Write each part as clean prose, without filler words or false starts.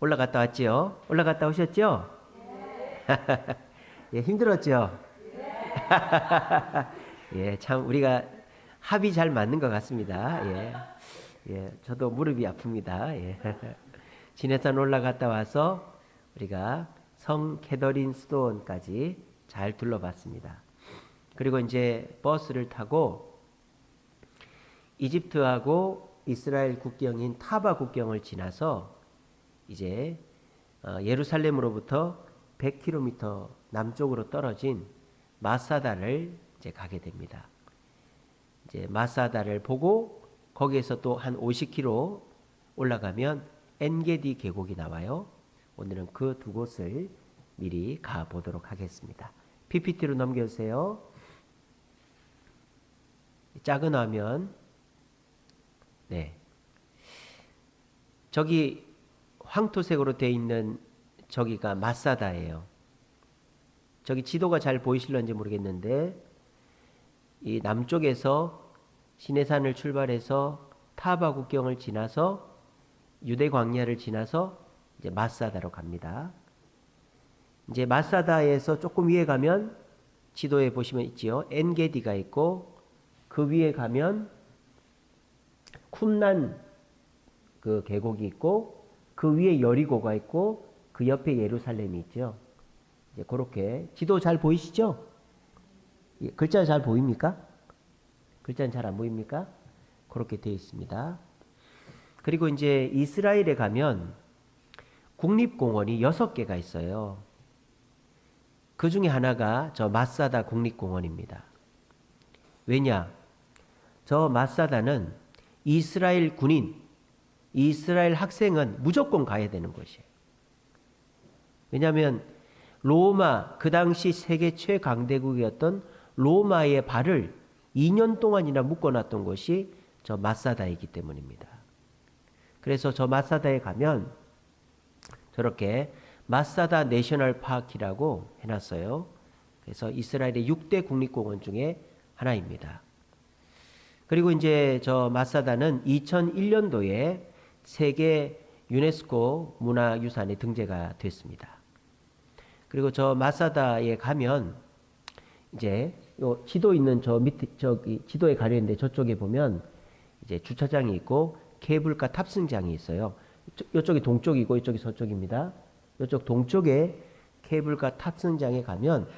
올라갔다 왔지요? 올라갔다 오셨죠? 예, 힘들었죠? 예, 참 우리가 합이 잘 맞는 것 같습니다. 예, 예, 저도 무릎이 아픕니다. 예. 진해산 올라갔다 와서 우리가 성 캐더린 스톤까지 잘 둘러봤습니다. 그리고 이제 버스를 타고 이집트하고 이스라엘 국경인 타바 국경을 지나서 이제 예루살렘으로부터 100km 남쪽으로 떨어진 마사다를 이제 가게 됩니다. 이제 마사다를 보고 거기에서 또 한 50km 올라가면 엔게디 계곡이 나와요. 오늘은 그 두 곳을 미리 가 보도록 하겠습니다. PPT로 넘겨주세요. 작은 화면. 네. 저기 황토색으로 되어 있는 저기가 마사다예요. 저기 지도가 잘 보이실런지 모르겠는데 이 남쪽에서 시내산을 출발해서 타바 국경을 지나서 유대 광야를 지나서 이제 마사다로 갑니다. 이제 마사다에서 조금 위에 가면 지도에 보시면 있지요. 엔게디가 있고 그 위에 가면 쿰난 그 계곡이 있고 그 위에 여리고가 있고 그 옆에 예루살렘이 있죠. 이제 그렇게 지도 잘 보이시죠? 글자 잘 보입니까? 글자는 잘 안 보입니까? 그렇게 되어 있습니다. 그리고 이제 이스라엘에 가면 국립공원이 6개가 있어요. 그 중에 하나가 저 마사다 국립공원입니다. 왜냐? 저 마사다는 이스라엘 군인, 이스라엘 학생은 무조건 가야 되는 곳이에요. 왜냐하면 로마, 그 당시 세계 최강대국이었던 로마의 발을 2년 동안이나 묶어놨던 곳이 저 마사다이기 때문입니다. 그래서 저 마사다에 가면 저렇게 마사다 내셔널 파크라고 해놨어요. 그래서 이스라엘의 6대 국립공원 중에 하나입니다. 그리고 이제 저 마사다는 2001년도에 세계 유네스코 문화유산에 등재가 됐습니다. 그리고 저 마사다에 가면 이제 요 지도 있는 저 밑에 저기 지도에 가려 있는데 저쪽에 보면 이제 주차장이 있고 케이블카 탑승장이 있어요. 이쪽이 동쪽이고 이쪽이 서쪽입니다. 이쪽 동쪽에 케이블카 탑승장에 가면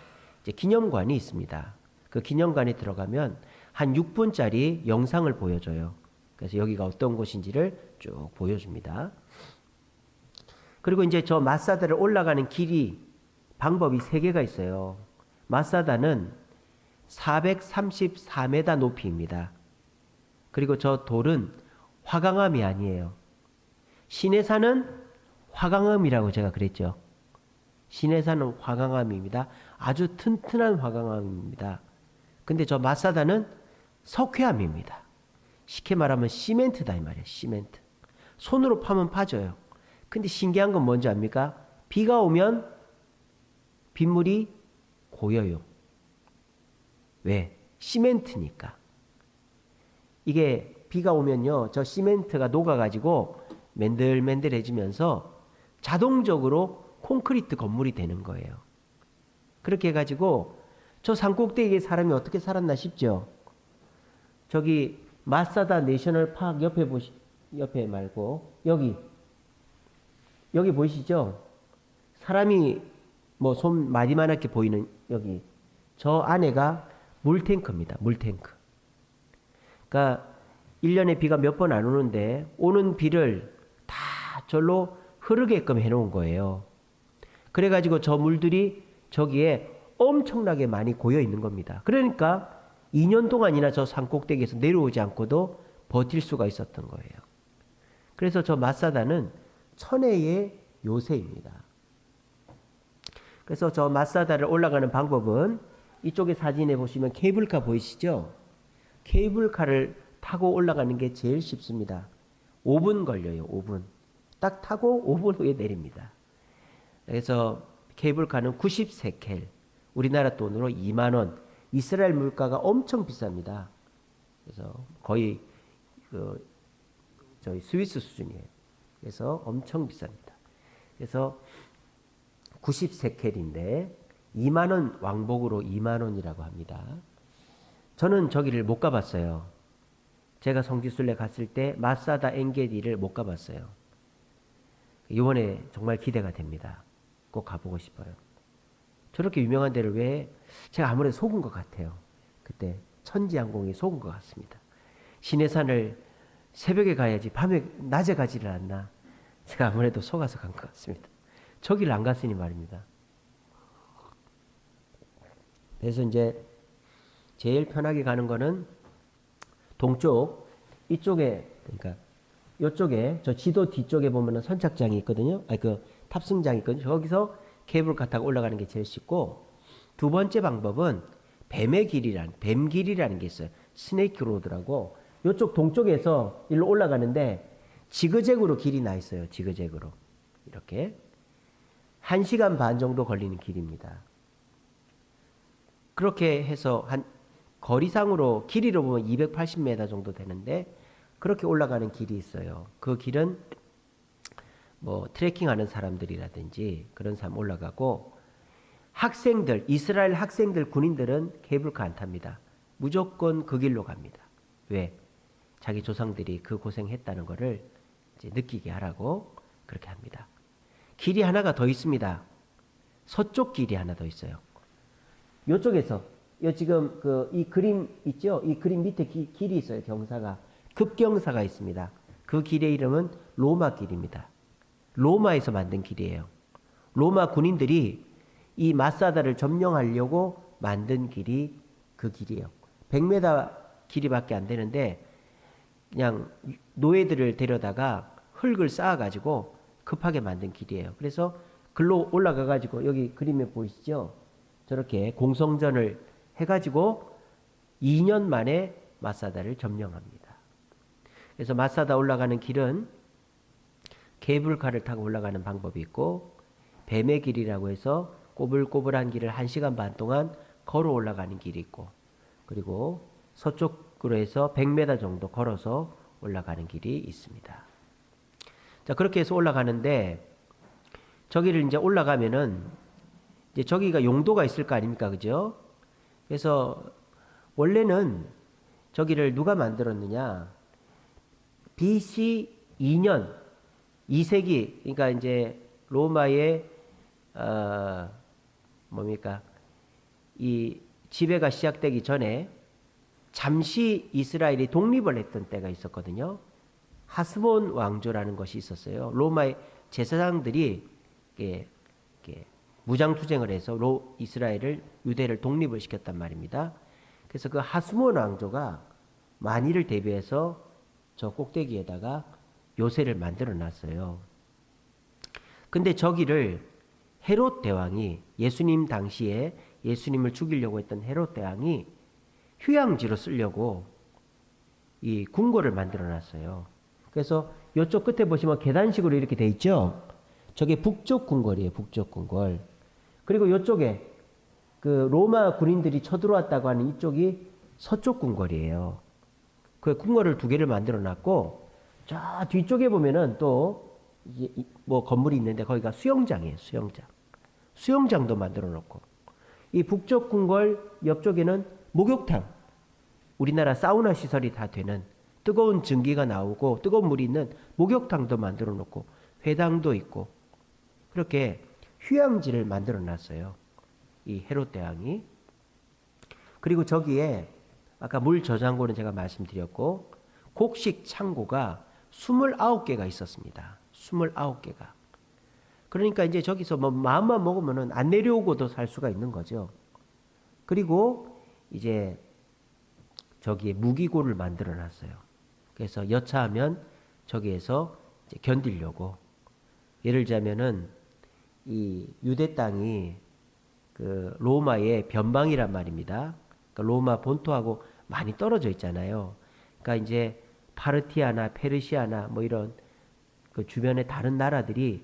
이제 기념관이 있습니다. 그 기념관에 들어가면 한 6분짜리 영상을 보여줘요. 그래서 여기가 어떤 곳인지를 쭉 보여줍니다. 그리고 이제 저 마사다를 올라가는 길이 방법이 3개가 있어요. 마사다는 434m 높이입니다. 그리고 저 돌은 화강암이 아니에요. 시내산은 화강암이라고 제가 그랬죠. 시내산은 화강암입니다. 아주 튼튼한 화강암입니다. 근데 저 마사다는 석회암입니다. 쉽게 말하면 시멘트다 이 말이에요. 시멘트. 손으로 파면 파져요. 근데 신기한 건 뭔지 압니까? 비가 오면 빗물이 고여요. 왜? 시멘트니까. 이게 비가 오면요, 저 시멘트가 녹아가지고 맨들맨들해지면서 자동적으로 콘크리트 건물이 되는 거예요. 그렇게 해가지고 저 산꼭대기에 사람이 어떻게 살았나 싶죠? 저기 마사다 내셔널 파크 옆에 말고 여기 보이시죠? 사람이 뭐 손 마디만하게 보이는 여기 저 안에가 물탱크입니다. 물탱크. 그러니까 1년에 비가 몇 번 안 오는데 오는 비를 다 절로 흐르게끔 해놓은 거예요. 그래가지고 저 물들이 저기에 엄청나게 많이 고여 있는 겁니다. 그러니까 2년 동안이나 저 산꼭대기에서 내려오지 않고도 버틸 수가 있었던 거예요. 그래서 저 마사다는 천혜의 요새입니다. 그래서 저 마사다를 올라가는 방법은 이쪽에 사진에 보시면 케이블카 보이시죠? 케이블카를 타고 올라가는 게 제일 쉽습니다. 5분 걸려요. 5분. 딱 타고 5분 후에 내립니다. 그래서 케이블카는 90세켈, 우리나라 돈으로 2만 원. 이스라엘 물가가 엄청 비쌉니다. 그래서 거의 저희 스위스 수준이에요. 그래서 엄청 비쌉니다. 그래서 90세켈인데 2만 원 왕복으로 2만 원이라고 합니다. 저는 저기를 못 가봤어요. 제가 성지순례 갔을 때 마사다 엔게디를 못 가봤어요. 이번에 정말 기대가 됩니다. 꼭 가보고 싶어요. 저렇게 유명한 데를 왜 제가 아무래도 속은 것 같아요. 그때 천지항공이 속은 것 같습니다. 시내산을 새벽에 가야지 낮에 가지를 않나. 제가 아무래도 속아서 간 것 같습니다. 저기를 안 갔으니 말입니다. 그래서 이제 제일 편하게 가는 거는 동쪽 이쪽에, 그러니까 이쪽에 저 지도 뒤쪽에 보면은 선착장이 있거든요. 그 탑승장이 있거든요. 저기서 케이블카 타고 올라가는 게 제일 쉽고, 두 번째 방법은 뱀길이라는 게 있어요. 스네이크 로드라고 이쪽 동쪽에서 일로 올라가는데 지그재그로 길이 나 있어요. 지그재그로 이렇게 1시간 반 정도 걸리는 길입니다. 그렇게 해서 한 거리상으로 길이로 보면 280m 정도 되는데 그렇게 올라가는 길이 있어요. 그 길은 뭐 트레킹하는 사람들이라든지 그런 사람 올라가고, 학생들, 이스라엘 학생들, 군인들은 케이블카 안 탑니다. 무조건 그 길로 갑니다. 왜? 자기 조상들이 그 고생했다는 거를 이제 느끼게 하라고 그렇게 합니다. 길이 하나가 더 있습니다. 서쪽 길이 하나 더 있어요. 이쪽에서 지금 이 그림 있죠? 이 그림 밑에 길이 있어요. 경사가 급경사가 있습니다. 그 길의 이름은 로마 길입니다. 로마에서 만든 길이에요. 로마 군인들이 이 마사다를 점령하려고 만든 길이 그 길이에요. 100m 길이밖에 안 되는데 그냥 노예들을 데려다가 흙을 쌓아가지고 급하게 만든 길이에요. 그래서 글로 올라가가지고 여기 그림에 보이시죠? 저렇게 공성전을 해가지고 2년 만에 마사다를 점령합니다. 그래서 마사다 올라가는 길은 케이블카를 타고 올라가는 방법이 있고, 뱀의 길이라고 해서 꼬불꼬불한 길을 1시간 반 동안 걸어 올라가는 길이 있고, 그리고 서쪽으로 해서 100m 정도 걸어서 올라가는 길이 있습니다. 자, 그렇게 해서 올라가는데 저기를 이제 올라가면은 이제 저기가 용도가 있을 거 아닙니까? 그죠? 그래서 원래는 저기를 누가 만들었느냐? BC 2년 2세기, 그러니까 이제 로마의 이 지배가 시작되기 전에 잠시 이스라엘이 독립을 했던 때가 있었거든요. 하스몬 왕조라는 것이 있었어요. 로마의 제사장들이 무장투쟁을 해서 이스라엘을, 유대를 독립을 시켰단 말입니다. 그래서 그 하스몬 왕조가 만일을 대비해서 저 꼭대기에다가 요새를 만들어 놨어요. 근데 저기를 헤롯 대왕이, 예수님 당시에 예수님을 죽이려고 했던 헤롯 대왕이 휴양지로 쓰려고 이 궁궐을 만들어 놨어요. 그래서 이쪽 끝에 보시면 계단식으로 이렇게 돼 있죠. 저게 북쪽 궁궐이에요. 북쪽 궁궐. 그리고 이쪽에 그 로마 군인들이 쳐들어왔다고 하는 이쪽이 서쪽 궁궐이에요. 그 궁궐을 두 개를 만들어 놨고, 저 뒤쪽에 보면은 또 뭐 건물이 있는데 거기가 수영장이에요. 수영장도 만들어 놓고, 이 북쪽 궁궐 옆쪽에는 목욕탕, 우리나라 사우나 시설이 다 되는, 뜨거운 증기가 나오고 뜨거운 물이 있는 목욕탕도 만들어 놓고, 회당도 있고, 그렇게 휴양지를 만들어 놨어요. 이 헤롯 대왕이. 그리고 저기에 아까 물 저장고는 제가 말씀드렸고, 곡식 창고가 29개가 있었습니다. 29개가. 그러니까 이제 저기서 뭐 마음만 먹으면은 안 내려오고도 살 수가 있는 거죠. 그리고 이제 저기에 무기고를 만들어 놨어요. 그래서 여차하면 저기에서 이제 견디려고. 예를 들자면은 이 유대 땅이 그 로마의 변방이란 말입니다. 그러니까 로마 본토하고 많이 떨어져 있잖아요. 그러니까 이제 파르티아나 페르시아나 뭐 이런 그 주변의 다른 나라들이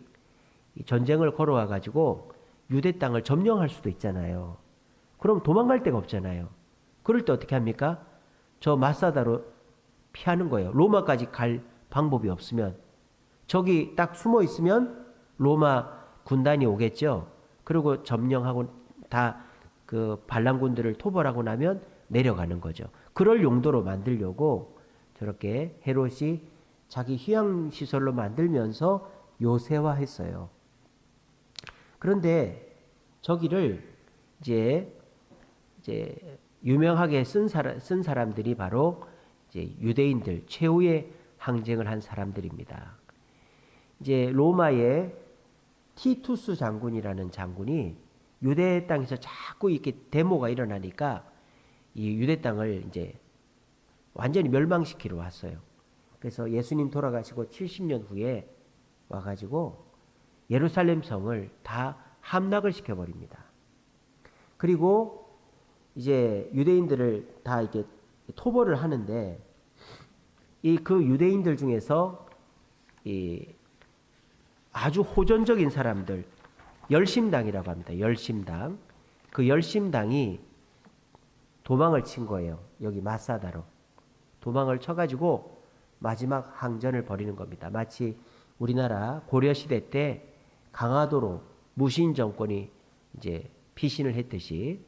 전쟁을 걸어와 가지고 유대 땅을 점령할 수도 있잖아요. 그럼 도망갈 데가 없잖아요. 그럴 때 어떻게 합니까? 저 마사다로 피하는 거예요. 로마까지 갈 방법이 없으면. 저기 딱 숨어 있으면 로마 군단이 오겠죠. 그리고 점령하고 다 그 반란군들을 토벌하고 나면 내려가는 거죠. 그럴 용도로 만들려고 저렇게 헤롯이 자기 휴양시설로 만들면서 요새화했어요. 그런데 저기를 이제 유명하게 쓴 사람들이 바로 이제 유대인들 최후의 항쟁을 한 사람들입니다. 이제 로마의 티투스 장군이라는 장군이 유대 땅에서 자꾸 이렇게 데모가 일어나니까 이 유대 땅을 이제 완전히 멸망시키러 왔어요. 그래서 예수님 돌아가시고 70년 후에 와가지고 예루살렘 성을 다 함락을 시켜버립니다. 그리고 이제 유대인들을 다 이렇게 토벌을 하는데 이 그 유대인들 중에서 이 아주 호전적인 사람들 열심당이라고 합니다. 열심당. 그 열심당이 도망을 친 거예요. 여기 마사다로. 도망을 쳐가지고 마지막 항전을 벌이는 겁니다. 마치 우리나라 고려시대 때 강화도로 무신 정권이 이제 피신을 했듯이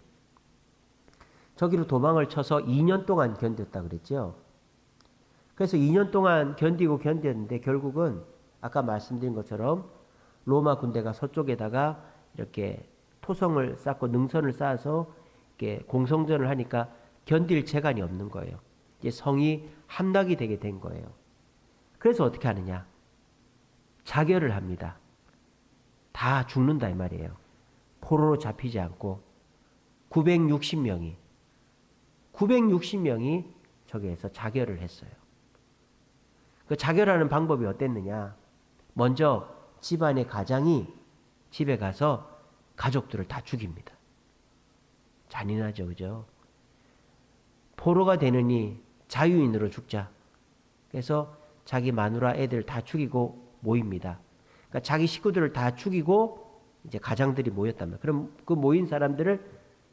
저기로 도망을 쳐서 2년 동안 견뎠다 그랬죠. 그래서 2년 동안 견뎠는데 결국은 아까 말씀드린 것처럼 로마 군대가 서쪽에다가 이렇게 토성을 쌓고 능선을 쌓아서 이렇게 공성전을 하니까 견딜 재간이 없는 거예요. 이제 성이 함락이 되게 된 거예요. 그래서 어떻게 하느냐? 자결을 합니다. 다 죽는다 이 말이에요. 포로로 잡히지 않고 960명이 저기에서 자결을 했어요. 그 자결하는 방법이 어땠느냐? 먼저 집안의 가장이 집에 가서 가족들을 다 죽입니다. 잔인하죠, 그죠? 포로가 되느니 자유인으로 죽자. 그래서 자기 마누라 애들 다 죽이고 모입니다. 그러니까 자기 식구들을 다 죽이고 이제 가장들이 모였단 말이에요. 그럼 그 모인 사람들을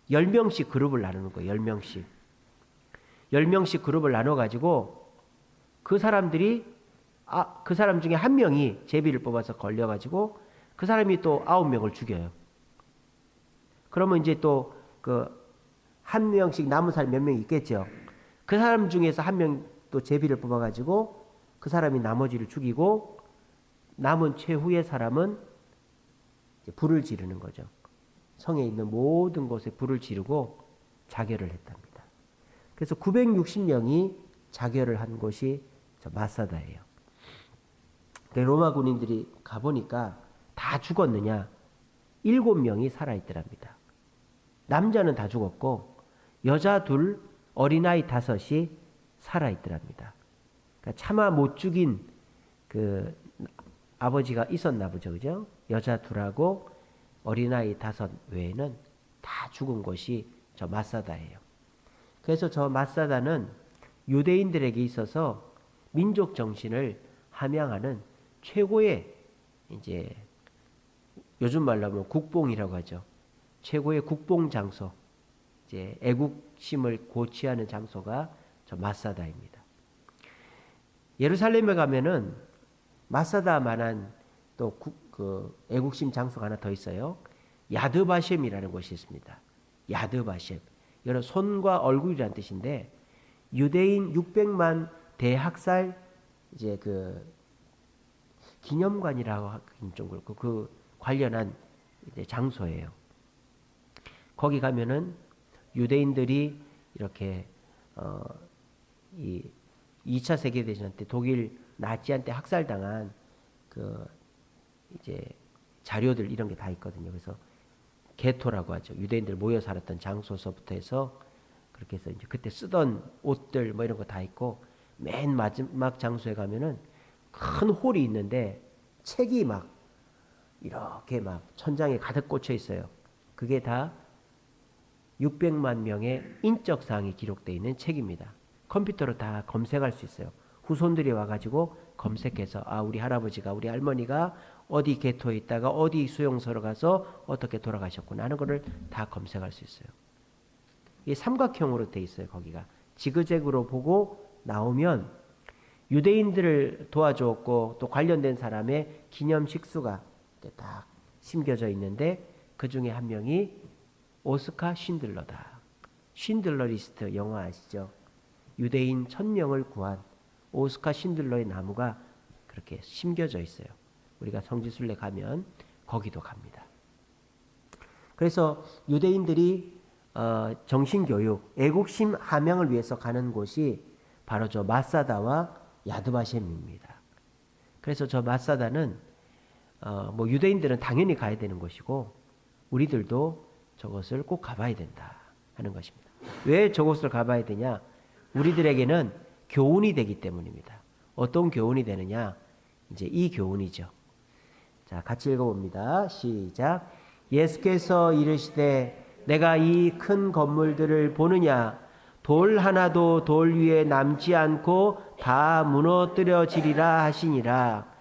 10명씩 그룹을 나누는 거예요. 10명씩. 10명씩 그룹을 나눠가지고 그 사람들이 그 사람 중에 한 명이 제비를 뽑아서 걸려가지고 그 사람이 또 9명을 죽여요. 그러면 이제 또 그 한 명씩 남은 사람이 몇 명 있겠죠. 그 사람 중에서 한 명 또 제비를 뽑아가지고 그 사람이 나머지를 죽이고 남은 최후의 사람은 이제 불을 지르는 거죠. 성에 있는 모든 곳에 불을 지르고 자결을 했답니다. 그래서 960명이 자결을 한 곳이 저 마사다예요. 로마 군인들이 가보니까 다 죽었느냐? 7명이 살아있더랍니다. 남자는 다 죽었고 여자 2, 어린아이 5이 살아있더랍니다. 그러니까 차마 못 죽인 그 아버지가 있었나 보죠. 그죠? 여자 2하고 어린아이 5 외에는 다 죽은 곳이 저 마사다예요. 그래서 저 마사다는 유대인들에게 있어서 민족 정신을 함양하는 최고의 이제 요즘 말로 하면 국뽕이라고 하죠. 최고의 국뽕 장소, 이제 애국심을 고취하는 장소가 저 마사다입니다. 예루살렘에 가면은 마사다만한 또 그 애국심 장소가 하나 더 있어요. 야드바셴이라는 곳이 있습니다. 야드바셴. 이거는 손과 얼굴이라는 뜻인데 유대인 600만 대학살 이제 그 기념관이라고 하긴 좀 그렇고 그 관련한 이제 장소예요. 거기 가면은 유대인들이 이렇게 이 2차 세계대전 때 독일 나치한테 학살당한 그 이제 자료들 이런 게 다 있거든요. 그래서 게토라고 하죠. 유대인들 모여 살았던 장소서부터 해서 그렇게 해서 이제 그때 쓰던 옷들 뭐 이런 거 다 있고 맨 마지막 장소에 가면은 큰 홀이 있는데 책이 막 이렇게 막 천장에 가득 꽂혀 있어요. 그게 다 600만 명의 인적 사항이 기록되어 있는 책입니다. 컴퓨터로 다 검색할 수 있어요. 후손들이 와가지고 검색해서 우리 할아버지가 우리 할머니가 어디 게토에 있다가 어디 수용소로 가서 어떻게 돌아가셨구나 하는 거를 다 검색할 수 있어요. 이 삼각형으로 돼 있어요. 거기가 지그재그로 보고 나오면 유대인들을 도와주었고 또 관련된 사람의 기념 식수가 이렇게 딱 심겨져 있는데 그 중에 한 명이 오스카 쉰들러다. 쉰들러 리스트 영화 아시죠? 유대인 1000명을 구한 오스카 쉰들러의 나무가 그렇게 심겨져 있어요. 우리가 성지순례 가면 거기도 갑니다. 그래서 유대인들이 정신교육, 애국심 함양을 위해서 가는 곳이 바로 저 마사다와 야드바셴입니다. 그래서 저 마사다는 뭐 유대인들은 당연히 가야 되는 곳이고 우리들도 저것을 꼭 가봐야 된다 하는 것입니다. 왜 저곳을 가봐야 되냐? 우리들에게는 교훈이 되기 때문입니다. 어떤 교훈이 되느냐? 이제 이 교훈이죠. 자, 같이 읽어봅니다. 시작. 예수께서 이르시되 내가 이 큰 건물들을 보느냐? 돌 하나도 돌 위에 남지 않고 다 무너뜨려지리라 하시니라.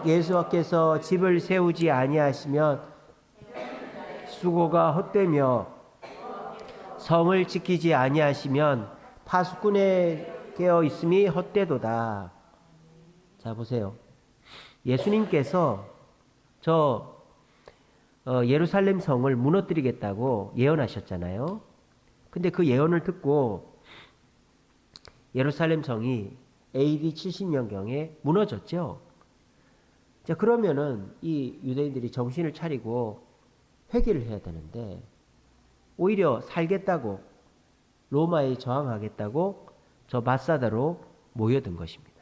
예수께서 집을 세우지 아니하시면 수고가 헛되며 성을 지키지 아니하시면 파수꾼에 깨어 있음이 헛되도다. 자, 보세요. 예수님께서 예루살렘 성을 무너뜨리겠다고 예언하셨잖아요. 근데 그 예언을 듣고 예루살렘 성이 AD 70년경에 무너졌죠. 자, 그러면은 이 유대인들이 정신을 차리고 회개를 해야 되는데 오히려 살겠다고 로마에 저항하겠다고 저 마사다로 모여든 것입니다.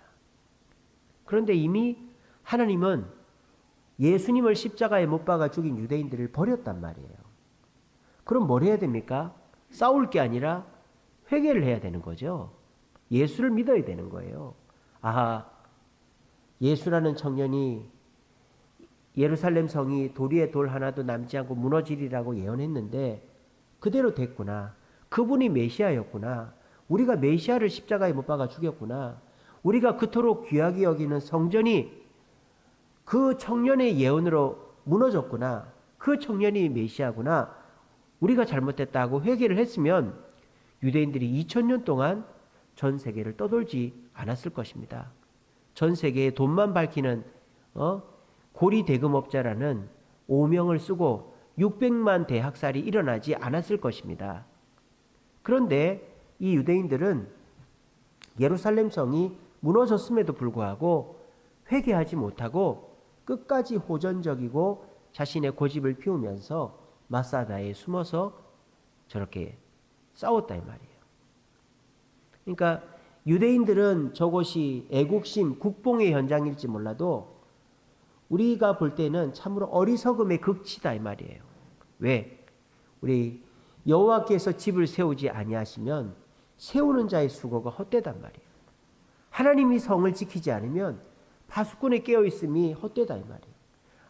그런데 이미 하나님은 예수님을 십자가에 못 박아 죽인 유대인들을 버렸단 말이에요. 그럼 뭘 해야 됩니까? 싸울 게 아니라 회개를 해야 되는 거죠. 예수를 믿어야 되는 거예요. 아하, 예수라는 청년이 예루살렘 성이 돌 위에 돌 하나도 남지 않고 무너지리라고 예언했는데 그대로 됐구나. 그분이 메시아였구나. 우리가 메시아를 십자가에 못 박아 죽였구나. 우리가 그토록 귀하게 여기는 성전이 그 청년의 예언으로 무너졌구나. 그 청년이 메시아구나. 우리가 잘못했다고 회개를 했으면 유대인들이 2000년 동안 전 세계를 떠돌지 않았을 것입니다. 전 세계에 돈만 밝히는 고리대금업자라는 오명을 쓰고 600만 대학살이 일어나지 않았을 것입니다. 그런데 이 유대인들은 예루살렘 성이 무너졌음에도 불구하고 회개하지 못하고 끝까지 호전적이고 자신의 고집을 피우면서 마사다에 숨어서 저렇게 싸웠다 이 말이에요. 그러니까 유대인들은 저곳이 애국심, 국뽕의 현장일지 몰라도 우리가 볼 때는 참으로 어리석음의 극치다 이 말이에요. 왜? 우리 여호와께서 집을 세우지 아니하시면 세우는 자의 수고가 헛되단 말이에요. 하나님이 성을 지키지 않으면 파수꾼에 깨어 있음이 헛되다 이 말이에요.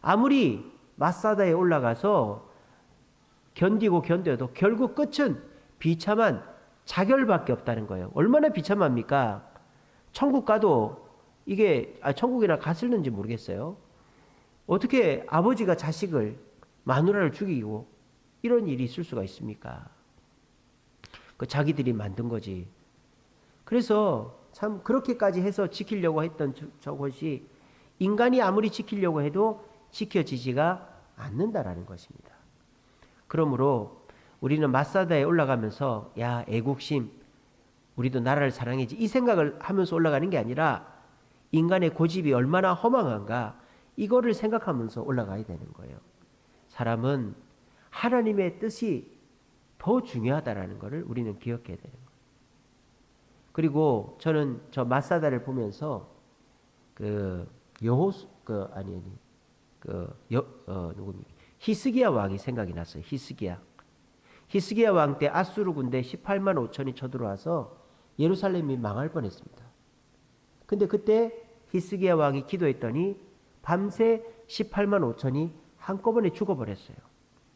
아무리 마사다에 올라가서 견디고 견뎌도 결국 끝은 비참한 자결밖에 없다는 거예요. 얼마나 비참합니까? 천국 가도 이게 천국이나 갔을는지 모르겠어요. 어떻게 아버지가 자식을 마누라를 죽이고 이런 일이 있을 수가 있습니까? 그 자기들이 만든 거지. 그래서 참 그렇게까지 해서 지키려고 했던 저것이 인간이 아무리 지키려고 해도 지켜지지가 않는다라는 것입니다. 그러므로 우리는 마사다에 올라가면서 야, 애국심, 우리도 나라를 사랑해야지 이 생각을 하면서 올라가는 게 아니라 인간의 고집이 얼마나 허망한가 이거를 생각하면서 올라가야 되는 거예요. 사람은 하나님의 뜻이 더 중요하다라는 것을 우리는 기억해야 되는 거예요. 그리고 저는 저 마사다를 보면서 히스기야 왕이 생각이 났어요. 히스기야 왕 때 아수르 군대 18만 5천이 쳐들어와서 예루살렘이 망할 뻔했습니다. 근데 그때 히스기야 왕이 기도했더니 밤새 18만 5천이 한꺼번에 죽어버렸어요.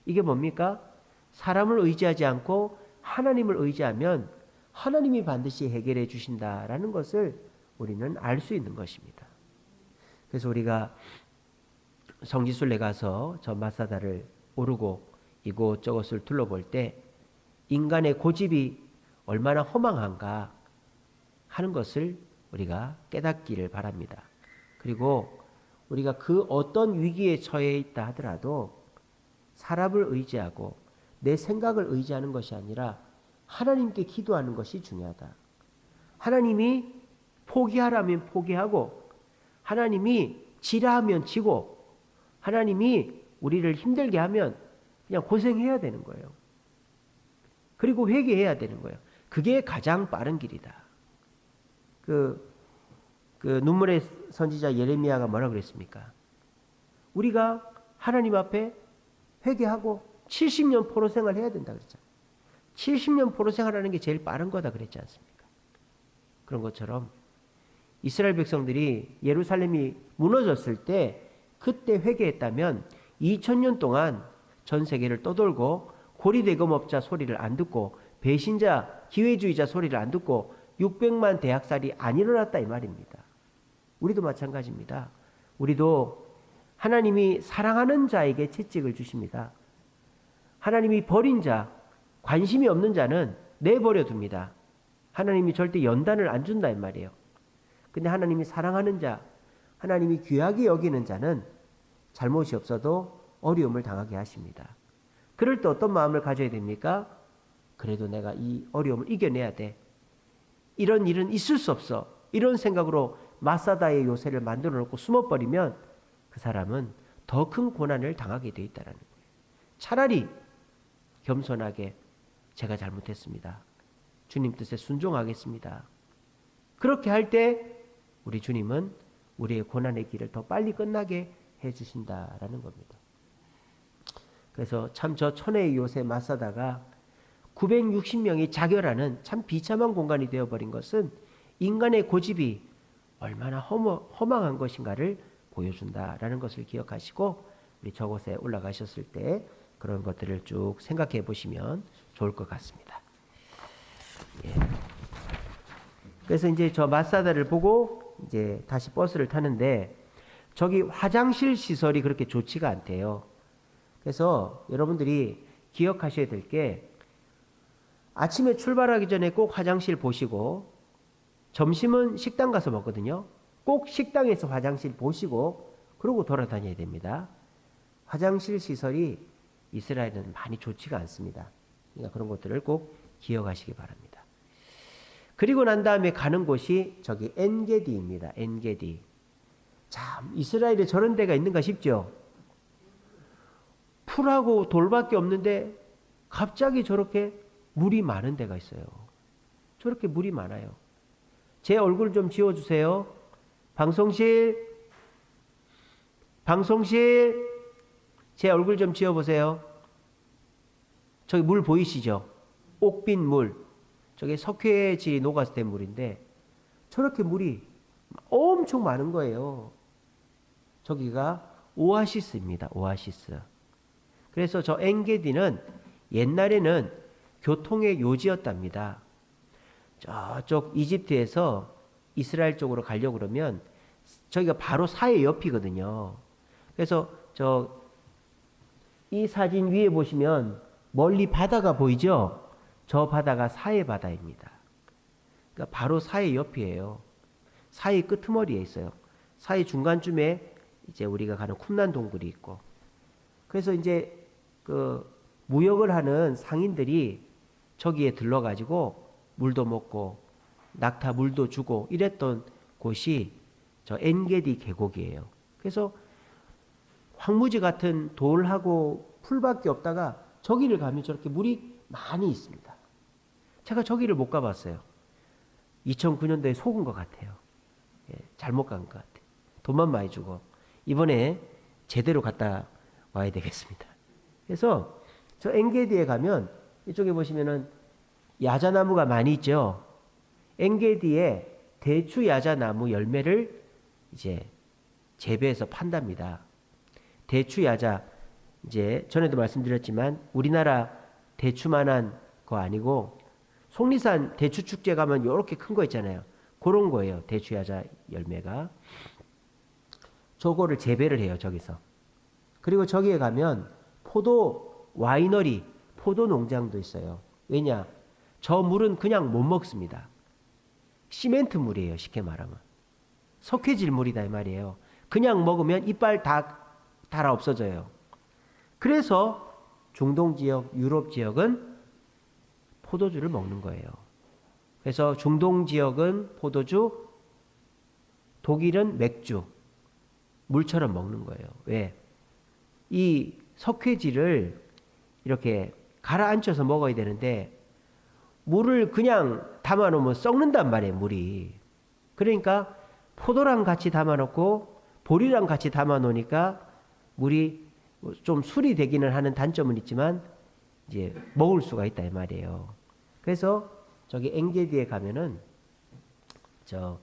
이게 뭡니까? 사람을 의지하지 않고 하나님을 의지하면 하나님이 반드시 해결해 주신다라는 것을 우리는 알 수 있는 것입니다. 그래서 우리가 성지순례 가서 저 마사다를 오르고 이곳저곳을 둘러볼 때 인간의 고집이 얼마나 허망한가 하는 것을 우리가 깨닫기를 바랍니다. 그리고 우리가 그 어떤 위기에 처해 있다 하더라도 사람을 의지하고 내 생각을 의지하는 것이 아니라 하나님께 기도하는 것이 중요하다. 하나님이 포기하라면 포기하고 하나님이 지라 하면 지고 하나님이 우리를 힘들게 하면 그냥 고생해야 되는 거예요. 그리고 회개해야 되는 거예요. 그게 가장 빠른 길이다. 그 눈물의 선지자 예레미야가 뭐라 그랬습니까? 우리가 하나님 앞에 회개하고 70년 포로 생활해야 된다 그랬잖아요. 70년 포로 생활하는 게 제일 빠른 거다 그랬지 않습니까? 그런 것처럼 이스라엘 백성들이 예루살렘이 무너졌을 때 그때 회개했다면 2000년 동안 전 세계를 떠돌고 고리대금업자 소리를 안 듣고 배신자, 기회주의자 소리를 안 듣고 600만 대학살이 안 일어났다 이 말입니다. 우리도 마찬가지입니다. 우리도 하나님이 사랑하는 자에게 채찍을 주십니다. 하나님이 버린 자, 관심이 없는 자는 내버려 둡니다. 하나님이 절대 연단을 안 준다 이 말이에요. 근데 하나님이 사랑하는 자, 하나님이 귀하게 여기는 자는 잘못이 없어도 어려움을 당하게 하십니다. 그럴 때 어떤 마음을 가져야 됩니까? 그래도 내가 이 어려움을 이겨내야 돼. 이런 일은 있을 수 없어. 이런 생각으로 마사다의 요새를 만들어 놓고 숨어버리면 그 사람은 더 큰 고난을 당하게 돼 있다는 거예요. 차라리 겸손하게 제가 잘못했습니다. 주님 뜻에 순종하겠습니다. 그렇게 할 때 우리 주님은 우리의 고난의 길을 더 빨리 끝나게 해주신다라는 겁니다. 그래서 참 저 천혜의 요새 마사다가 960명이 자결하는 참 비참한 공간이 되어버린 것은 인간의 고집이 얼마나 허망한 것인가를 보여준다라는 것을 기억하시고 우리 저곳에 올라가셨을 때 그런 것들을 쭉 생각해 보시면 좋을 것 같습니다. 예. 그래서 이제 저 마사다를 보고 이제 다시 버스를 타는데 저기 화장실 시설이 그렇게 좋지가 않대요. 그래서 여러분들이 기억하셔야 될 게 아침에 출발하기 전에 꼭 화장실 보시고 점심은 식당 가서 먹거든요. 꼭 식당에서 화장실 보시고 그러고 돌아다녀야 됩니다. 화장실 시설이 이스라엘은 많이 좋지가 않습니다. 그러니까 그런 것들을 꼭 기억하시기 바랍니다. 그리고 난 다음에 가는 곳이 저기 엔게디입니다. 엔게디. 참 이스라엘에 저런 데가 있는가 싶죠. 풀하고 돌밖에 없는데 갑자기 저렇게 물이 많은 데가 있어요. 저렇게 물이 많아요. 제 얼굴 좀 지워주세요. 방송실 제 얼굴 좀 지워보세요. 저기 물 보이시죠? 옥빈 물. 저게 석회질이 녹았을 때 물인데 저렇게 물이 엄청 많은 거예요. 저기가 오아시스입니다. 오아시스. 그래서 저 엔게디는 옛날에는 교통의 요지였답니다. 저쪽 이집트에서 이스라엘 쪽으로 가려고 그러면 저기가 바로 사해 옆이거든요. 그래서 이 사진 위에 보시면 멀리 바다가 보이죠? 저 바다가 사해 바다입니다. 그러니까 바로 사해 옆이에요. 사해 끄트머리에 있어요. 사해 중간쯤에 이제 우리가 가는 쿰란 동굴이 있고. 그래서 이제 그 무역을 하는 상인들이 저기에 들러가지고 물도 먹고 낙타 물도 주고 이랬던 곳이 저 엔게디 계곡이에요. 그래서 황무지 같은 돌하고 풀밖에 없다가 저기를 가면 저렇게 물이 많이 있습니다. 제가 저기를 못 가봤어요. 2009년도에 속은 것 같아요. 예, 잘못 간 것 같아요. 돈만 많이 주고 이번에 제대로 갔다 와야 되겠습니다. 그래서 저 엔게디에 가면 이쪽에 보시면은 야자나무가 많이 있죠. 엔게디에 대추 야자나무 열매를 이제 재배해서 판답니다. 대추 야자 이제 전에도 말씀드렸지만 우리나라 대추만한 거 아니고 속리산 대추 축제 가면 이렇게 큰 거 있잖아요. 그런 거예요. 대추 야자 열매가. 저거를 재배를 해요. 저기서. 그리고 저기에 가면 포도 와이너리, 포도 농장도 있어요. 왜냐? 저 물은 그냥 못 먹습니다. 시멘트 물이에요. 쉽게 말하면. 석회질 물이다 이 말이에요. 그냥 먹으면 이빨 다 닳아 없어져요. 그래서 중동 지역, 유럽 지역은 포도주를 먹는 거예요. 그래서 중동 지역은 포도주, 독일은 맥주, 물처럼 먹는 거예요. 왜? 이 석회질을 이렇게 가라앉혀서 먹어야 되는데 물을 그냥 담아놓으면 썩는단 말이에요, 물이. 그러니까 포도랑 같이 담아놓고 보리랑 같이 담아놓으니까 물이 좀 술이 되기는 하는 단점은 있지만 이제 먹을 수가 있다 이 말이에요. 그래서 저기 엥게디에 가면은 저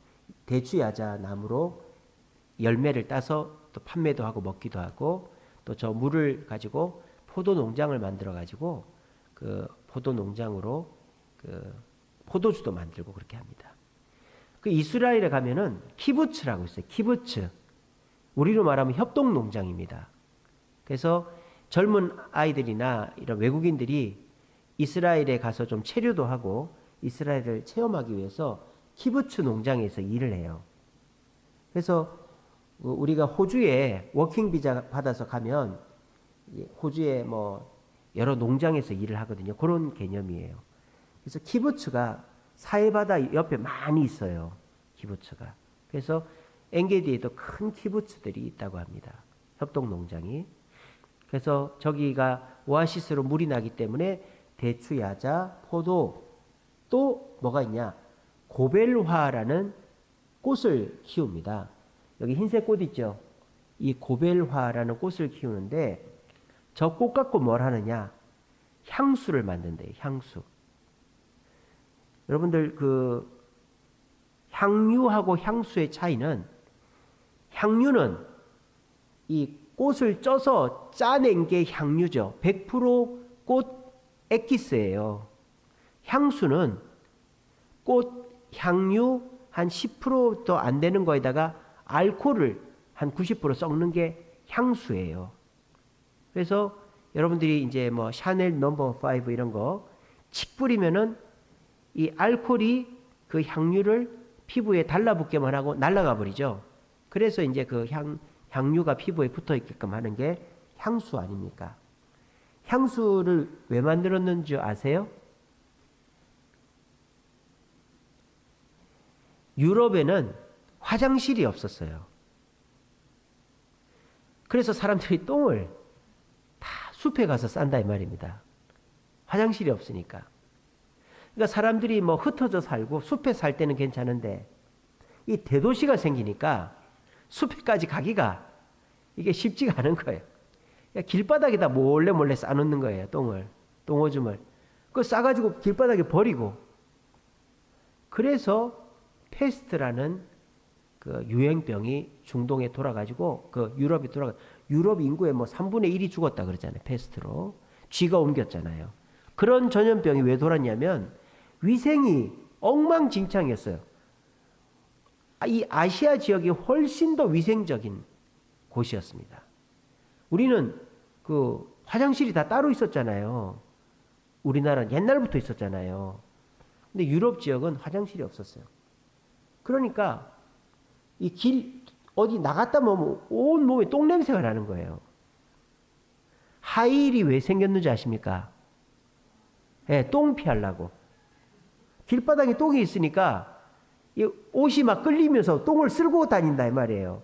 대추야자 나무로 열매를 따서 또 판매도 하고 먹기도 하고 또 저 물을 가지고 포도 농장을 만들어 가지고 그 포도 농장으로 그 포도주도 만들고 그렇게 합니다. 그 이스라엘에 가면은 키부츠라고 있어요. 키부츠. 우리로 말하면 협동 농장입니다. 그래서 젊은 아이들이나 이런 외국인들이 이스라엘에 가서 좀 체류도 하고 이스라엘을 체험하기 위해서 키부츠 농장에서 일을 해요. 그래서 우리가 호주에 워킹 비자 받아서 가면 호주에 뭐 여러 농장에서 일을 하거든요. 그런 개념이에요. 그래서 키부츠가 사해바다 옆에 많이 있어요. 키부츠가. 그래서 엥게디에도 큰 키부츠들이 있다고 합니다. 협동 농장이. 그래서 저기가 오아시스로 물이 나기 때문에 대추, 야자, 포도, 또 뭐가 있냐? 고벨화라는 꽃을 키웁니다. 여기 흰색 꽃 있죠? 이 고벨화라는 꽃을 키우는데 저 꽃 갖고 뭘 하느냐? 향수를 만든대요. 향수. 여러분들 그 향유하고 향수의 차이는 향유는 이 꽃을 쪄서 짜낸 게 향유죠. 100% 꽃 엑기스예요. 향수는 꽃 향유 한 10%도 안 되는 거에다가 알코올을 한 90% 섞는 게 향수예요. 그래서 여러분들이 이제 뭐 샤넬 넘버 5 이런 거 칙 뿌리면은 이 알코올이 그 향유를 피부에 달라붙게만 하고 날아가 버리죠. 그래서 이제 그 향유가 피부에 붙어 있게끔 하는 게 향수 아닙니까? 향수를 왜 만들었는지 아세요? 유럽에는 화장실이 없었어요. 그래서 사람들이 똥을 다 숲에 가서 싼다 이 말입니다. 화장실이 없으니까. 그러니까 사람들이 뭐 흩어져 살고 숲에 살 때는 괜찮은데 이 대도시가 생기니까 숲에까지 가기가 이게 쉽지가 않은 거예요. 그러니까 길바닥에다 몰래 싸놓는 거예요. 똥을. 똥오줌을. 그거 싸가지고 길바닥에 버리고. 그래서 페스트라는 그 유행병이 중동에 돌아가지고 그 유럽이 유럽 인구의 뭐 3분의 1이 죽었다 그러잖아요. 페스트로. 쥐가 옮겼잖아요. 그런 전염병이 왜 돌았냐면 위생이 엉망진창이었어요. 이 아시아 지역이 훨씬 더 위생적인 곳이었습니다. 우리는 그 화장실이 다 따로 있었잖아요. 우리나라는 옛날부터 있었잖아요. 근데 유럽 지역은 화장실이 없었어요. 그러니까 이 길 어디 나갔다 보면 온 몸에 똥 냄새가 나는 거예요. 하이힐이 왜 생겼는지 아십니까? 예, 똥 피하려고. 길바닥에 똥이 있으니까 이 옷이 막 끌리면서 똥을 쓸고 다닌다 이 말이에요.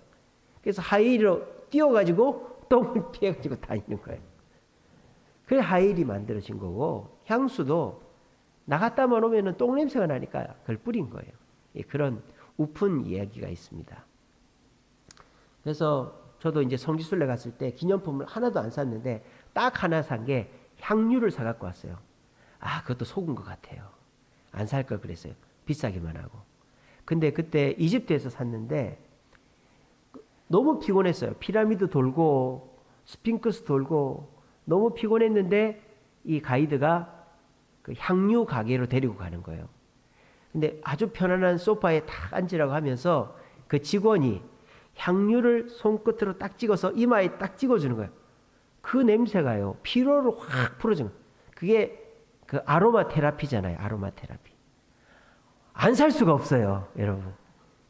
그래서 하이힐로 뛰어가지고 똥을 피해가지고 다니는 거예요. 그래 하이힐이 만들어진 거고 향수도 나갔다만 오면은 똥 냄새가 나니까 그걸 뿌린 거예요. 그런 우픈 이야기가 있습니다. 그래서 저도 이제 성지순례 갔을 때 기념품을 하나도 안 샀는데 딱 하나 산 게 향유를 사갖고 왔어요. 아, 그것도 속은 것 같아요. 안 살 걸 그랬어요. 비싸기만 하고. 근데 그때 이집트에서 샀는데 너무 피곤했어요. 피라미드 돌고 스핑크스 돌고 너무 피곤했는데 이 가이드가 그 향유 가게로 데리고 가는 거예요. 근데 아주 편안한 소파에 딱 앉으라고 하면서 그 직원이 향유를 손끝으로 딱 찍어서 이마에 딱 찍어주는 거예요. 그 냄새가요. 피로를 확 풀어주는 거예요. 그게 그 아로마 테라피잖아요. 아로마 테라피. 안 살 수가 없어요. 여러분.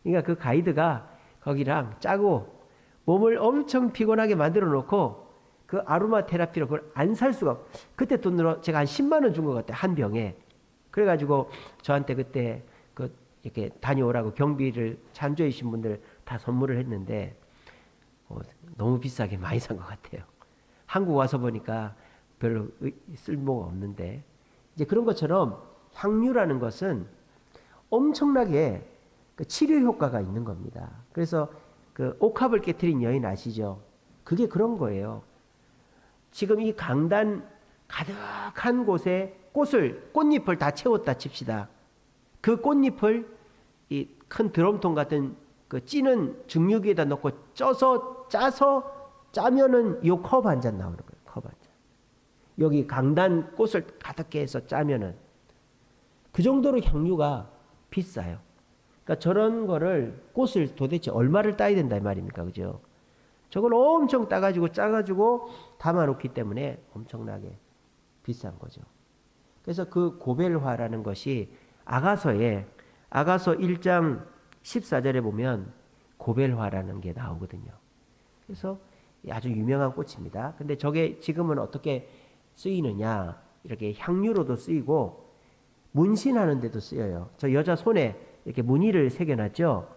그러니까 그 가이드가 거기랑 짜고 몸을 엄청 피곤하게 만들어 놓고 그 아로마 테라피로 그걸 안 살 수가 그때 돈으로 제가 한 10만 원 준 것 같아요. 한 병에. 그래가지고 저한테 그때 그 이렇게 다녀오라고 경비를 찬조해 주신 분들 다 선물을 했는데 너무 비싸게 많이 산 것 같아요. 한국 와서 보니까 별로 쓸모가 없는데 이제 그런 것처럼 향유라는 것은 엄청나게 그 치료 효과가 있는 겁니다. 그래서 그 옥합을 깨트린 여인 아시죠? 그게 그런 거예요. 지금 이 강단 가득한 곳에 꽃잎을 다 채웠다 칩시다. 그 꽃잎을 이 큰 드럼통 같은 그 찌는 증류기에다 넣고 짜서 짜면은 요 컵 한 잔 나오는 거예요. 컵 한 잔. 여기 강단 꽃을 가득게 해서 짜면은 그 정도로 향유가 비싸요. 그러니까 저런 거를 꽃을 도대체 얼마를 따야 된다 이 말입니까? 그죠? 저걸 엄청 따가지고 짜가지고 담아놓기 때문에 엄청나게 비싼 거죠. 그래서 그 고벨화라는 것이 아가서 1장 14절에 보면 고벨화라는 게 나오거든요. 그래서 아주 유명한 꽃입니다. 근데 저게 지금은 어떻게 쓰이느냐? 이렇게 향유로도 쓰이고 문신하는 데도 쓰여요. 저 여자 손에 이렇게 무늬를 새겨놨죠.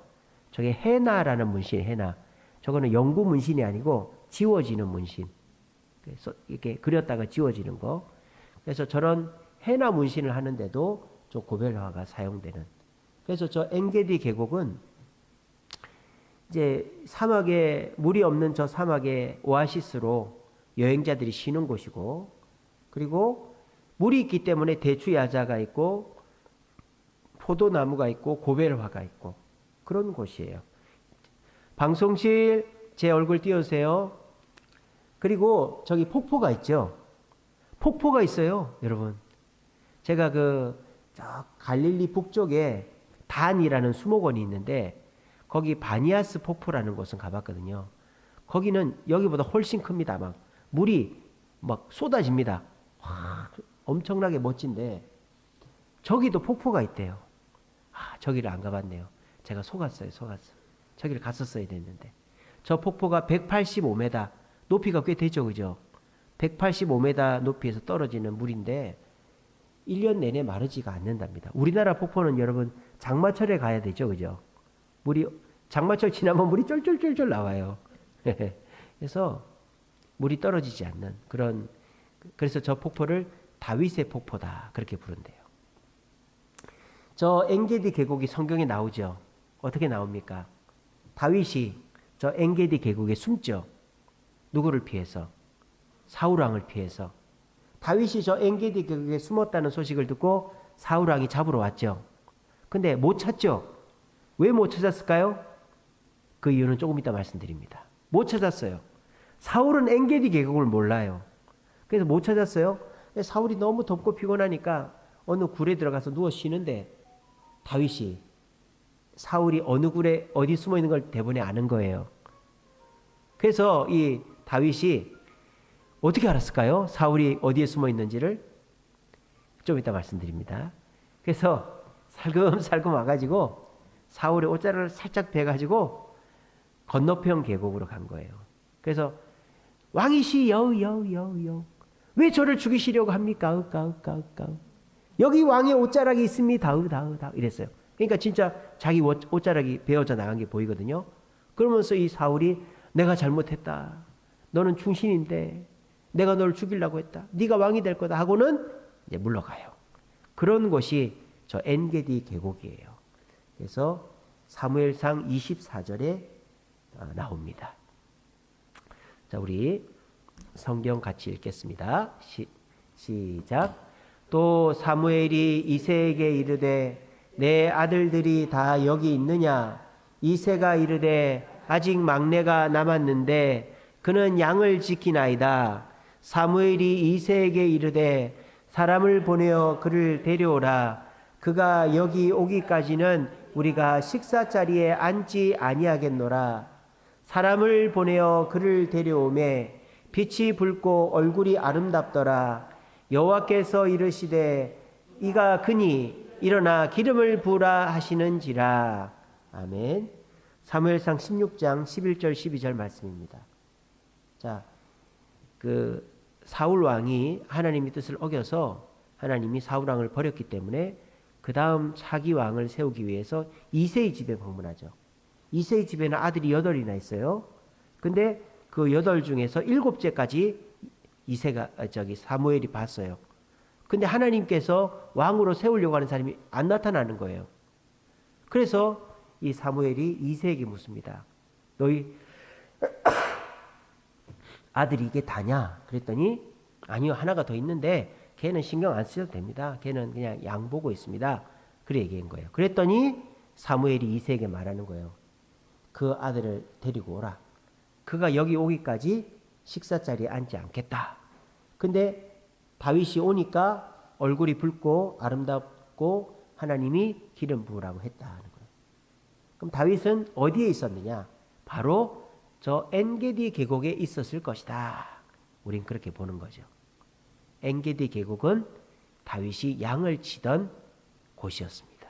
저게 헤나라는 문신, 헤나. 저거는 영구 문신이 아니고 지워지는 문신. 그래서 이렇게 그렸다가 지워지는 거. 그래서 저런 헤나 문신을 하는데도 저 고벨화가 사용되는. 그래서 저 엔게디 계곡은 이제 사막에 물이 없는 저 사막의 오아시스로 여행자들이 쉬는 곳이고, 그리고 물이 있기 때문에 대추야자가 있고 포도나무가 있고 고벨화가 있고 그런 곳이에요. 방송실 제 얼굴 띄워주세요. 그리고 저기 폭포가 있죠. 폭포가 있어요, 여러분. 제가 저 갈릴리 북쪽에 단이라는 수목원이 있는데 거기 바니아스 폭포라는 곳은 가봤거든요. 거기는 여기보다 훨씬 큽니다. 막 물이 막 쏟아집니다. 와, 엄청나게 멋진데 저기도 폭포가 있대요. 저기를 안 가봤네요. 제가 속았어요. 저기를 갔었어야 됐는데. 저 폭포가 185m, 높이가 꽤 되죠, 그죠? 185m 높이에서 떨어지는 물인데 1년 내내 마르지가 않는답니다. 우리나라 폭포는 여러분 장마철에 가야 되죠, 그죠? 물이 장마철 지나면 물이 쫄쫄쫄쫄 나와요. 그래서 물이 떨어지지 않는 그런, 그래서 저 폭포를 다윗의 폭포다 그렇게 부른대요. 저 엔게디 계곡이 성경에 나오죠. 어떻게 나옵니까? 다윗이 저 엔게디 계곡에 숨죠. 누구를 피해서? 사울왕을 피해서. 다윗이 저 엔게디 계곡에 숨었다는 소식을 듣고 사울왕이 잡으러 왔죠. 근데 못 찾죠. 왜 못 찾았을까요? 그 이유는 조금 이따 말씀드립니다. 못 찾았어요. 사울은 엔게디 계곡을 몰라요. 그래서 못 찾았어요. 사울이 너무 덥고 피곤하니까 어느 굴에 들어가서 누워 쉬는데 다윗이 사울이 어느 굴에 어디 숨어 있는 걸 대본에 아는 거예요. 그래서 이 다윗이 어떻게 알았을까요? 사울이 어디에 숨어 있는지를 좀 이따 말씀드립니다. 그래서 살금살금 와가지고 사울의 옷자락을 살짝 베가지고 건너편 계곡으로 간 거예요. 그래서 왕이시 여우 왜 저를 죽이시려고 합니까? 여기 왕의 옷자락이 있습니다. 이랬어요. 그러니까 진짜 자기 옷자락이 베어져 나간 게 보이거든요. 그러면서 이 사울이 내가 잘못했다. 너는 충신인데 내가 너를 죽이려고 했다. 네가 왕이 될 거다 하고는 이제 물러가요. 그런 곳이 저 엔게디 계곡이에요. 그래서 사무엘상 24절에 나옵니다. 자, 우리 성경 같이 읽겠습니다. 시작. 또 사무엘이 이새에게 이르되 내 아들들이 다 여기 있느냐? 이새가 이르되 아직 막내가 남았는데 그는 양을 지키나이다. 사무엘이 이새에게 이르되 사람을 보내어 그를 데려오라. 그가 여기 오기까지는 우리가 식사자리에 앉지 아니하겠노라. 사람을 보내어 그를 데려오매 빛이 붉고 얼굴이 아름답더라. 여호와께서 이르시되 이가 그니 일어나 기름을 부으라 하시는지라. 아멘. 사무엘상 16장 11절 12절 말씀입니다. 자, 그 사울 왕이 하나님의 뜻을 어겨서 하나님이 사울 왕을 버렸기 때문에 그 다음 차기 왕을 세우기 위해서 이새의 집에 방문하죠. 이새의 집에는 아들이 8이나 있어요. 근데 그 8 중에서 7째까지 사무엘이 봤어요. 근데 하나님께서 왕으로 세우려고 하는 사람이 안 나타나는 거예요. 그래서 이 사무엘이 이새에게 묻습니다. 너희 아들이 이게 다냐? 그랬더니 아니요, 하나가 더 있는데 걔는 신경 안 쓰셔도 됩니다. 걔는 그냥 양 보고 있습니다. 그래 얘기한 거예요. 그랬더니 사무엘이 이새에게 말하는 거예요. 그 아들을 데리고 오라. 그가 여기 오기까지 식사 자리에 앉지 않겠다. 근데 다윗이 오니까 얼굴이 붉고 아름답고 하나님이 기름 부으라고 했다는 거예요. 그럼 다윗은 어디에 있었느냐? 바로 저 엔게디 계곡에 있었을 것이다. 우린 그렇게 보는 거죠. 엔게디 계곡은 다윗이 양을 치던 곳이었습니다.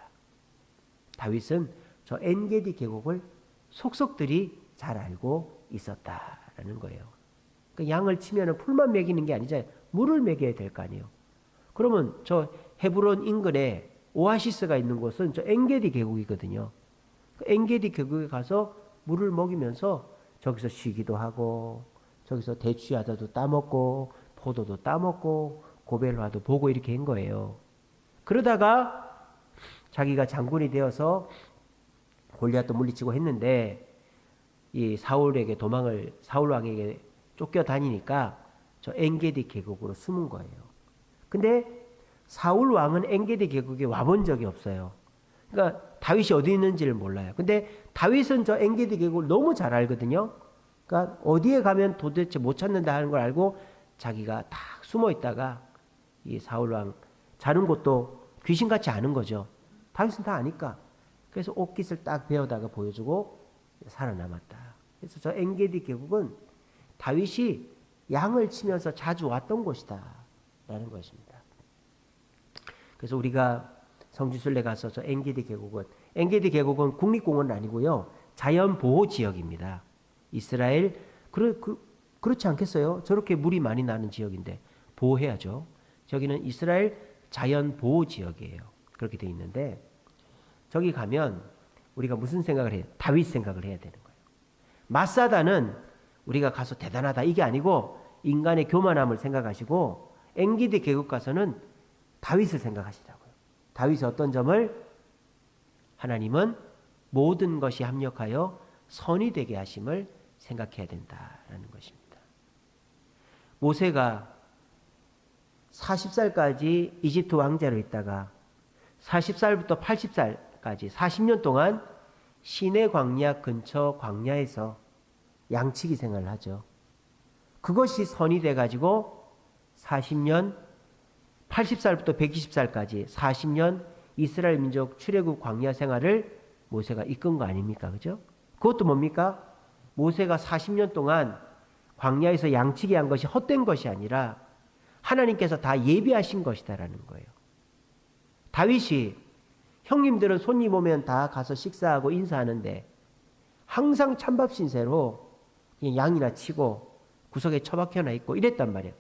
다윗은 저 엔게디 계곡을 속속들이 잘 알고 있었다라는 거예요. 그러니까 양을 치면 풀만 먹이는 게 아니잖아요. 물을 먹여야 될 거 아니에요. 그러면 저 헤브론 인근에 오아시스가 있는 곳은 저 엔게디 계곡이거든요. 그 엔게디 계곡에 가서 물을 먹이면서 저기서 쉬기도 하고 저기서 대추야자도 따먹고 포도도 따먹고 고벨화도 보고 이렇게 한 거예요. 그러다가 자기가 장군이 되어서 골리앗도 물리치고 했는데 이 사울 왕에게 쫓겨다니니까 저 엔게디 계곡으로 숨은 거예요. 근데 사울 왕은 엔게디 계곡에 와본 적이 없어요. 그러니까 다윗이 어디 있는지를 몰라요. 근데 다윗은 저 엔게디 계곡을 너무 잘 알거든요. 그러니까 어디에 가면 도대체 못 찾는다 하는 걸 알고 자기가 딱 숨어 있다가 이 사울 왕 자는 곳도 귀신같이 아는 거죠. 다윗은 다 아니까. 그래서 옷깃을 딱 베어다가 보여주고 살아남았다. 그래서 저 엔게디 계곡은 다윗이 양을 치면서 자주 왔던 곳이다 라는 것입니다. 그래서 우리가 성지순례 가서 저 엔게디 계곡은 국립공원은 아니고요. 자연보호지역입니다. 이스라엘 그렇지 않겠어요? 저렇게 물이 많이 나는 지역인데 보호해야죠. 저기는 이스라엘 자연보호지역이에요. 그렇게 돼 있는데 저기 가면 우리가 무슨 생각을 해요? 다윗 생각을 해야 되는 거예요. 마사다는 우리가 가서 대단하다 이게 아니고 인간의 교만함을 생각하시고 엔게디 계곡 가서는 다윗을 생각하시라고요. 다윗의 어떤 점을? 하나님은 모든 것이 합력하여 선이 되게 하심을 생각해야 된다라는 것입니다. 모세가 40살까지 이집트 왕자로 있다가 40살부터 80살까지 40년 동안 시내 광야 근처 광야에서 양치기 생활을 하죠. 그것이 선이 돼가지고 40년 80살부터 120살까지 40년 이스라엘 민족 출애굽 광야 생활을 모세가 이끈 거 아닙니까? 그죠? 그것도 뭡니까? 모세가 40년 동안 광야에서 양치기 한 것이 헛된 것이 아니라 하나님께서 다 예비하신 것이다라는 거예요. 다윗이 형님들은 손님 오면 다 가서 식사하고 인사하는데 항상 찬밥 신세로 양이나 치고 구석에 처박혀나 있고 이랬단 말이에요.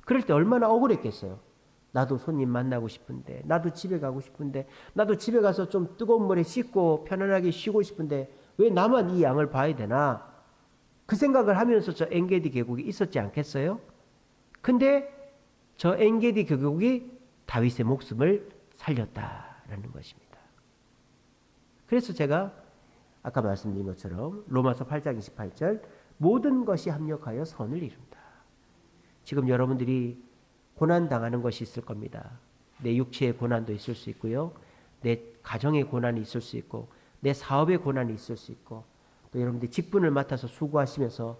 그럴 때 얼마나 억울했겠어요. 나도 손님 만나고 싶은데, 나도 집에 가고 싶은데, 나도 집에 가서 좀 뜨거운 물에 씻고 편안하게 쉬고 싶은데 왜 나만 이 양을 봐야 되나? 그 생각을 하면서 저 엔게디 계곡이 있었지 않겠어요? 근데 저 엔게디 계곡이 다윗의 목숨을 살렸다라는 것입니다. 그래서 제가 아까 말씀드린 것처럼 로마서 8장 28절 모든 것이 합력하여 선을 이룬다. 지금 여러분들이 고난당하는 것이 있을 겁니다. 내 육체의 고난도 있을 수 있고요. 내 가정의 고난이 있을 수 있고 내 사업의 고난이 있을 수 있고 또 여러분들이 직분을 맡아서 수고하시면서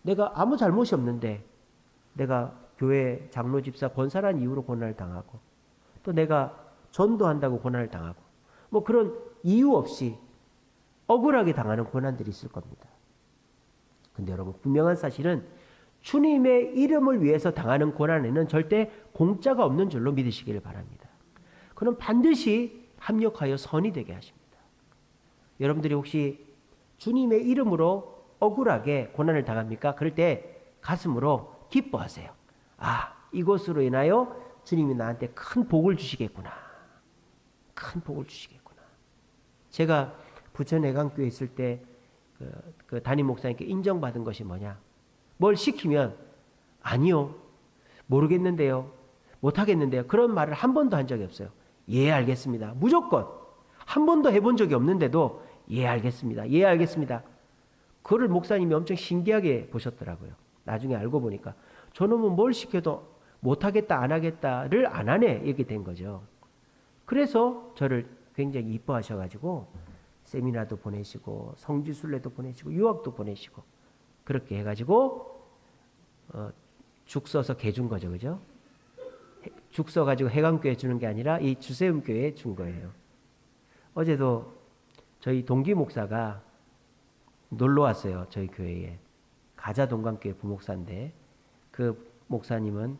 내가 아무 잘못이 없는데 내가 교회 장로 집사 권사란 이유로 고난을 당하고 또 내가 전도한다고 고난을 당하고 뭐 그런 이유 없이 억울하게 당하는 고난들이 있을 겁니다. 근데 여러분 분명한 사실은 주님의 이름을 위해서 당하는 고난에는 절대 공짜가 없는 줄로 믿으시기를 바랍니다. 그럼 반드시 합력하여 선이 되게 하십니다. 여러분들이 혹시 주님의 이름으로 억울하게 고난을 당합니까? 그럴 때 가슴으로 기뻐하세요. 아, 이것으로 인하여 주님이 나한테 큰 복을 주시겠구나. 큰 복을 주시겠구나. 제가 부천해강교회 있을 때 그 담임 목사님께 인정받은 것이 뭐냐? 뭘 시키면 아니요, 모르겠는데요, 못하겠는데요, 그런 말을 한 번도 한 적이 없어요. 예, 알겠습니다. 무조건. 한 번도 해본 적이 없는데도 예, 알겠습니다. 예, 알겠습니다. 그거를 목사님이 엄청 신기하게 보셨더라고요. 나중에 알고 보니까 저놈은 뭘 시켜도 못하겠다, 안 하겠다를 안 하네, 이렇게 된 거죠. 그래서 저를 굉장히 이뻐하셔가지고 세미나도 보내시고 성지순례도 보내시고 유학도 보내시고 그렇게 해가지고 죽 써서 개 준 거죠, 그죠? 죽 써가지고 해강교회 주는 게 아니라 이 주세움교회에 준 거예요. 어제도 저희 동기 목사가 놀러 왔어요, 저희 교회에. 가자동강교회 부목사인데 그 목사님은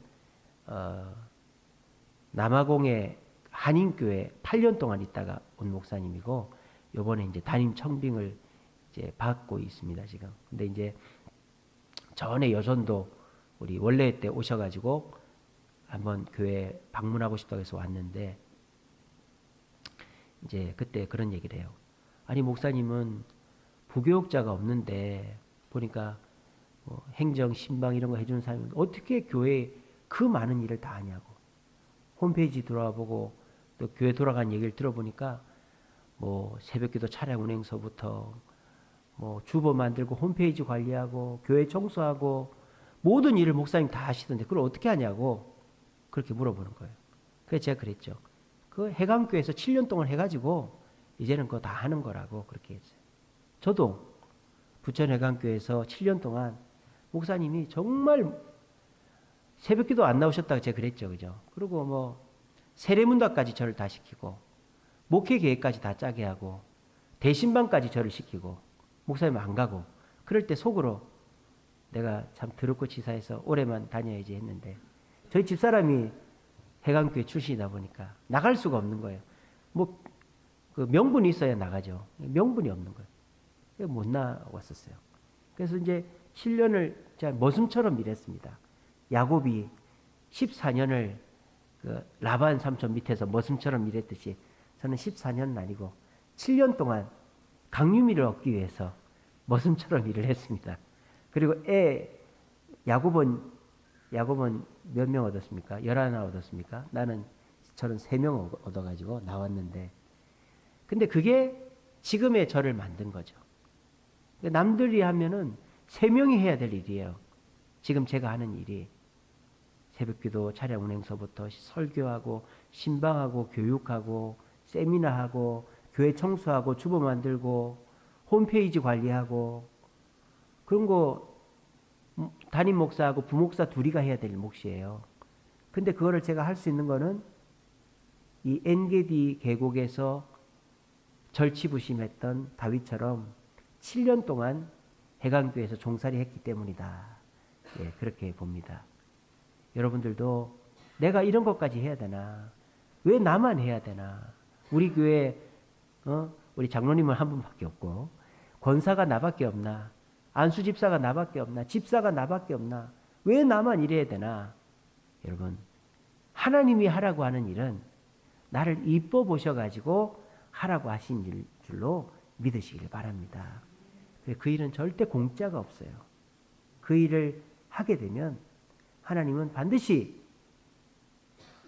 남아공의 한인교회 8년 동안 있다가 온 목사님이고 요번에 이제 담임 청빙을 이제 받고 있습니다, 지금. 근데 이제 전에 여전도 우리 원래 때 오셔가지고 한번 교회 방문하고 싶다고 해서 왔는데 이제 그때 그런 얘기를 해요. 아니, 목사님은 부교육자가 없는데 보니까 뭐 행정, 신방 이런 거 해주는 사람이 어떻게 교회에 그 많은 일을 다 하냐고. 홈페이지 들어와 보고 또 교회 돌아간 얘기를 들어보니까 뭐 새벽기도 차량 운행서부터 뭐 주보 만들고 홈페이지 관리하고 교회 청소하고 모든 일을 목사님 다 하시던데 그걸 어떻게 하냐고 그렇게 물어보는 거예요. 그래서 제가 그랬죠. 그 해강교회에서 7년 동안 해가지고 이제는 그거 다 하는 거라고 그렇게 했어요. 저도 부천 해강교회에서 7년 동안 목사님이 정말 새벽기도 안 나오셨다고 제가 그랬죠, 그죠? 그리고 뭐 세례문답까지 저를 다 시키고 목회 계획까지 다 짜게 하고 대신방까지 저를 시키고 목사님 안 가고 그럴 때 속으로 내가 참 더럽고 치사해서 오래만 다녀야지 했는데 저희 집사람이 해강교회 출신이다 보니까 나갈 수가 없는 거예요. 뭐 그 명분이 있어야 나가죠. 명분이 없는 거예요. 못 나왔었어요. 그래서 이제 7년을 제가 머슴처럼 일했습니다. 야곱이 14년을 그 라반 삼촌 밑에서 머슴처럼 일했듯이 저는 14년은 아니고 7년 동안 강유미를 얻기 위해서 머슴처럼 일을 했습니다. 그리고 야곱은 몇 명 얻었습니까? 11 얻었습니까? 나는 저는 3명 얻어가지고 나왔는데 근데 그게 지금의 저를 만든 거죠. 남들이 하면은 3명이 해야 될 일이에요. 지금 제가 하는 일이 새벽기도 차량 운행서부터 설교하고 신방하고 교육하고 세미나하고 교회 청소하고 주보 만들고 홈페이지 관리하고 그런 거 담임 목사하고 부목사 둘이가 해야 될 몫이에요. 근데 그거를 제가 할 수 있는 거는 이 엔게디 계곡에서 절치부심했던 다윗처럼 7년 동안 해강교회에서 종살이 했기 때문이다. 예, 그렇게 봅니다. 여러분들도 내가 이런 것까지 해야 되나? 왜 나만 해야 되나? 우리 교회 우리 장로님은 한 분밖에 없고 권사가 나밖에 없나? 안수 집사가 나밖에 없나? 집사가 나밖에 없나? 왜 나만 이래야 되나? 여러분, 하나님이 하라고 하는 일은 나를 이뻐 보셔가지고 하라고 하신 줄로 믿으시길 바랍니다. 그 일은 절대 공짜가 없어요. 그 일을 하게 되면 하나님은 반드시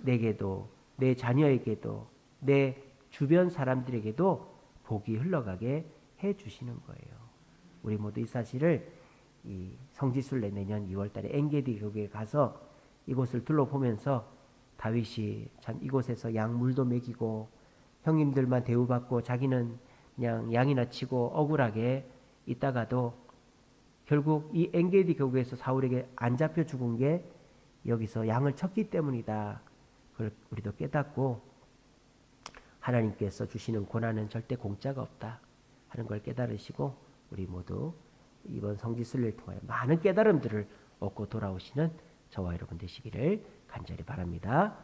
내게도 내 자녀에게도 내 주변 사람들에게도 복이 흘러가게 해주시는 거예요. 우리 모두 이 사실을 이 성지순례 내년 2월 달에 엔게디 교회에 가서 이곳을 둘러보면서 다윗이 참 이곳에서 양물도 먹이고 형님들만 대우받고 자기는 그냥 양이나 치고 억울하게 있다가도 결국 이 엔게디 교회에서 사울에게 안 잡혀 죽은 게 여기서 양을 쳤기 때문이다. 그걸 우리도 깨닫고 하나님께서 주시는 고난은 절대 공짜가 없다 하는 걸 깨달으시고 우리 모두 이번 성지순례를 통하여 많은 깨달음들을 얻고 돌아오시는 저와 여러분 되시기를 간절히 바랍니다.